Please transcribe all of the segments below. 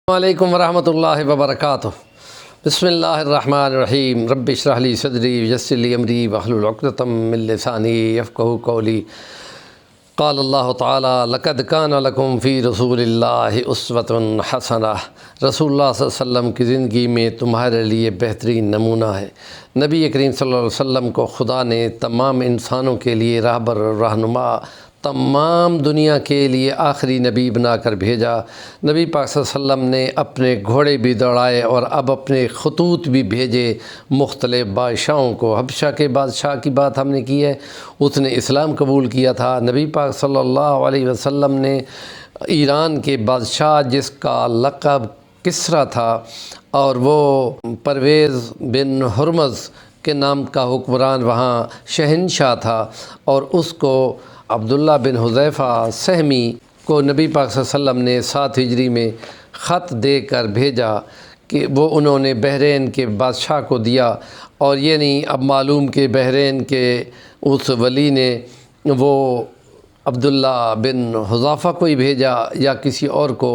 علیکم ورحمۃ اللہ وبرکاتہ۔ بسم اللہ الرحمن الرحیم۔ رب اشرح لی صدری ویسر لی امری واحلل عقدۃ من لسانی یفقہوا قولی۔ قال اللہ تعالی لقد کان لکم فی رسول اللہ اسوۃ حسنہ۔ رسول اللہ صلی اللہ علیہ وسلم کی زندگی میں تمہارے لیے بہترین نمونہ ہے۔ نبی کریم صلی اللہ علیہ وسلم کو خدا نے تمام انسانوں کے لیے راہبر اور رہنما، تمام دنیا کے لیے آخری نبی بنا کر بھیجا۔ نبی پاک صلی اللہ علیہ وسلم نے اپنے گھوڑے بھی دوڑائے اور اب اپنے خطوط بھی بھیجے مختلف بادشاہوں کو۔ حبشہ کے بادشاہ کی بات ہم نے کی ہے، اس نے اسلام قبول کیا تھا۔ نبی پاک صلی اللہ علیہ وسلم نے ایران کے بادشاہ جس کا لقب کسریٰ تھا اور وہ پرویز بن ہرمز کے نام کا حکمران وہاں شہنشاہ تھا، اور اس کو عبداللہ بن حذیفہ سہمی کو نبی پاک صلی اللہ علیہ وسلم نے 7 ہجری میں خط دے کر بھیجا کہ وہ انہوں نے بحرین کے بادشاہ کو دیا، اور یہ نہیں اب معلوم کہ بحرین کے اس ولی نے وہ عبداللہ بن حذیفہ کو ہی بھیجا یا کسی اور کو،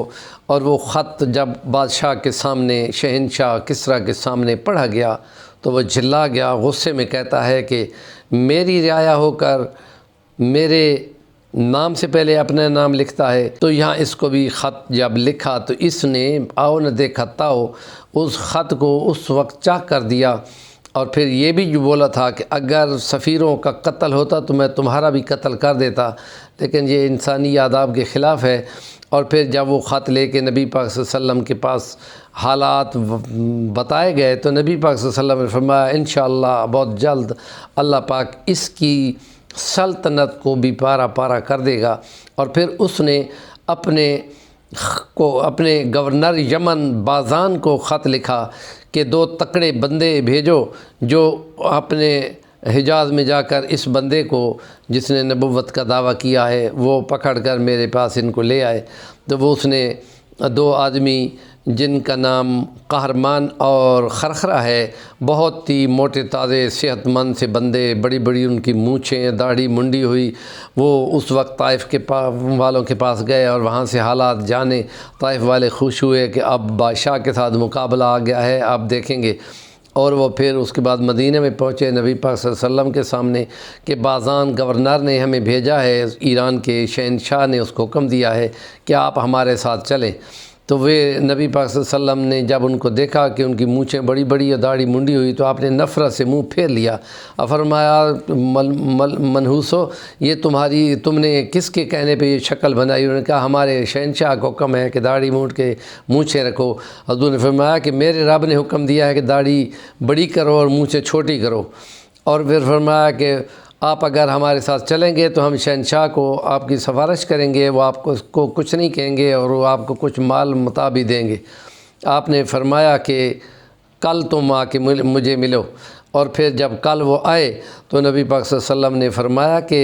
اور وہ خط جب بادشاہ کے سامنے، شہنشاہ کسریٰ کے سامنے پڑھا گیا تو وہ جھلا گیا، غصے میں کہتا ہے کہ میری رعایا ہو کر میرے نام سے پہلے اپنا نام لکھتا ہے۔ تو یہاں اس کو بھی خط جب لکھا تو اس نے آؤ نہ دیکھا تاؤ اس خط کو اس وقت چاک کر دیا، اور پھر یہ بھی جو بولا تھا کہ اگر سفیروں کا قتل ہوتا تو میں تمہارا بھی قتل کر دیتا، لیکن یہ انسانی آداب کے خلاف ہے۔ اور پھر جب وہ خط لے کے نبی پاک صلی اللہ علیہ وسلم کے پاس حالات بتائے گئے تو نبی پاک صلی اللہ علیہ وسلم نے فرمایا انشاءاللہ بہت جلد اللہ پاک اس کی سلطنت کو بھی پارا پارا کر دے گا۔ اور پھر اس نے اپنے گورنر یمن بازان کو خط لکھا کہ 2 تکڑے بندے بھیجو جو اپنے حجاز میں جا کر اس بندے کو جس نے نبوت کا دعویٰ کیا ہے وہ پکڑ کر میرے پاس ان کو لے آئے۔ تو وہ اس نے 2 آدمی جن کا نام قہرمان اور خرخرہ ہے، بہت ہی موٹے تازے صحت مند سے بندے، بڑی بڑی ان کی مونچھیں، داڑھی منڈی ہوئی، وہ اس وقت طائف کے والوں کے پاس گئے اور وہاں سے حالات جانے۔ طائف والے خوش ہوئے کہ اب بادشاہ کے ساتھ مقابلہ آ گیا ہے، آپ دیکھیں گے۔ اور وہ پھر اس کے بعد مدینہ میں پہنچے نبی پاک صلی اللہ علیہ وسلم کے سامنے کہ بازان گورنر نے ہمیں بھیجا ہے، ایران کے شہنشاہ نے اس کو حکم دیا ہے کہ آپ ہمارے ساتھ چلیں۔ تو وہ نبی پاک صلی اللہ علیہ وسلم نے جب ان کو دیکھا کہ ان کی مونچھیں بڑی بڑی اور داڑھی منڈی ہوئی تو آپ نے نفرت سے منہ پھیر لیا اور فرمایا منحوسو، یہ تم نے کس کے کہنے پہ یہ شکل بنائی؟ انہوں نے کہا ہمارے شہنشاہ کو حکم ہے کہ داڑھی مونڈ کے مونچھیں رکھو۔ حضور نے فرمایا کہ میرے رب نے حکم دیا ہے کہ داڑھی بڑی کرو اور مونچھیں چھوٹی کرو۔ اور پھر فرمایا کہ آپ اگر ہمارے ساتھ چلیں گے تو ہم شہنشاہ کو آپ کی سفارش کریں گے، وہ آپ کو کچھ نہیں کہیں گے اور وہ آپ کو کچھ مال متاع بھی دیں گے۔ آپ نے فرمایا کہ کل تم آ کے مجھے ملو۔ اور پھر جب کل وہ آئے تو نبی پاک صلی اللہ علیہ وسلم نے فرمایا کہ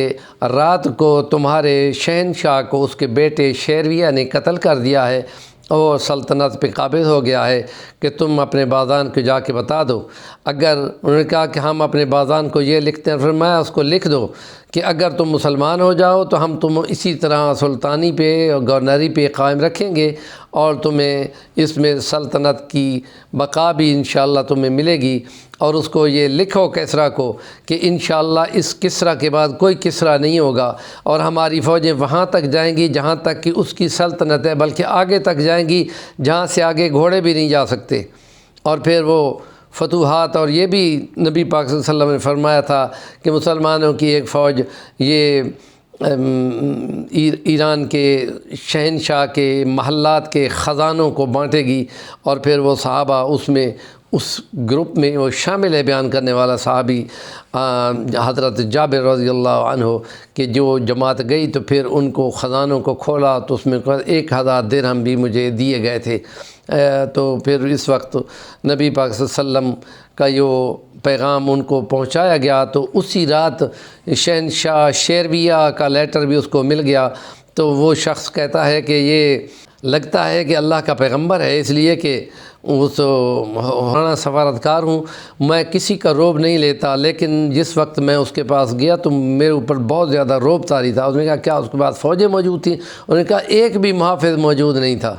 رات کو تمہارے شہنشاہ کو اس کے بیٹے شیرویہ نے قتل کر دیا ہے، اور سلطنت پہ قابض ہو گیا ہے، کہ تم اپنے بازان کو جا کے بتا دو۔ اگر انہوں نے کہا کہ ہم اپنے بازان کو یہ لکھتے ہیں، فرمایا اس کو لکھ دو کہ اگر تم مسلمان ہو جاؤ تو ہم تم اسی طرح سلطانی پہ اور گورنری پہ قائم رکھیں گے، اور تمہیں اس میں سلطنت کی بقا بھی انشاءاللہ تمہیں ملے گی۔ اور اس کو یہ لکھو کسریٰ کو کہ انشاءاللہ اس کسریٰ کے بعد کوئی کسریٰ نہیں ہوگا، اور ہماری فوجیں وہاں تک جائیں گی جہاں تک کہ اس کی سلطنت ہے، بلکہ آگے تک جائیں گی جہاں سے آگے گھوڑے بھی نہیں جا سکتے۔ اور پھر وہ فتوحات، اور یہ بھی نبی پاک صلی اللہ علیہ وسلم نے فرمایا تھا کہ مسلمانوں کی ایک فوج یہ ایران کے شہنشاہ کے محلات کے خزانوں کو بانٹے گی، اور پھر وہ صحابہ اس گروپ میں وہ شامل ہے۔ بیان کرنے والا صحابی حضرت جابر رضی اللہ عنہ کہ جو جماعت گئی تو پھر ان کو خزانوں کو کھولا تو اس میں 1000 درہم بھی مجھے دیے گئے تھے۔ تو پھر اس وقت نبی پاک صلی اللہ علیہ وسلم کا یہ پیغام ان کو پہنچایا گیا، تو اسی رات شہنشاہ شیرویہ کا لیٹر بھی اس کو مل گیا۔ تو وہ شخص کہتا ہے کہ یہ لگتا ہے کہ اللہ کا پیغمبر ہے، اس لیے کہ اس سفارتکار ہوں، میں کسی کا روب نہیں لیتا، لیکن جس وقت میں اس کے پاس گیا تو میرے اوپر بہت زیادہ روب طاری تھا۔ اس نے کہا کیا اس کے پاس فوجیں موجود تھیں؟ انہوں نے کہا ایک بھی محافظ موجود نہیں تھا۔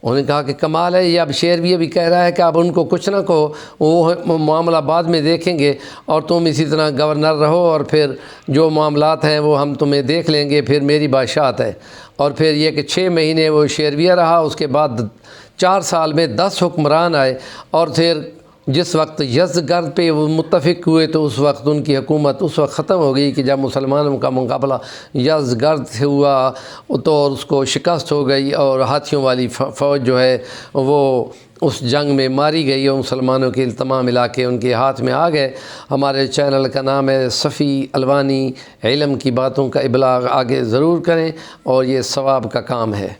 انہوں نے کہا کہ کمال ہے، یہ اب شیروی بھی کہہ رہا ہے کہ اب ان کو کچھ نہ کہو، وہ معاملہ بعد میں دیکھیں گے، اور تم اسی طرح گورنر رہو، اور پھر جو معاملات ہیں وہ ہم تمہیں دیکھ لیں گے، پھر میری بادشاہت ہے۔ اور پھر یہ کہ 6 مہینے وہ شیرویہ رہا، اس کے بعد 4 سال میں 10 حکمران آئے، اور پھر جس وقت یزدگرد پہ وہ متفق ہوئے تو اس وقت ان کی حکومت اس وقت ختم ہو گئی کہ جب مسلمانوں کا مقابلہ یزدگرد سے ہوا تو اس کو شکست ہو گئی، اور ہاتھیوں والی فوج جو ہے وہ اس جنگ میں ماری گئی، اور مسلمانوں کے تمام علاقے ان کے ہاتھ میں آ گئے۔ ہمارے چینل کا نام ہے صفی الوانی، علم کی باتوں کا ابلاغ آگے ضرور کریں، اور یہ ثواب کا کام ہے۔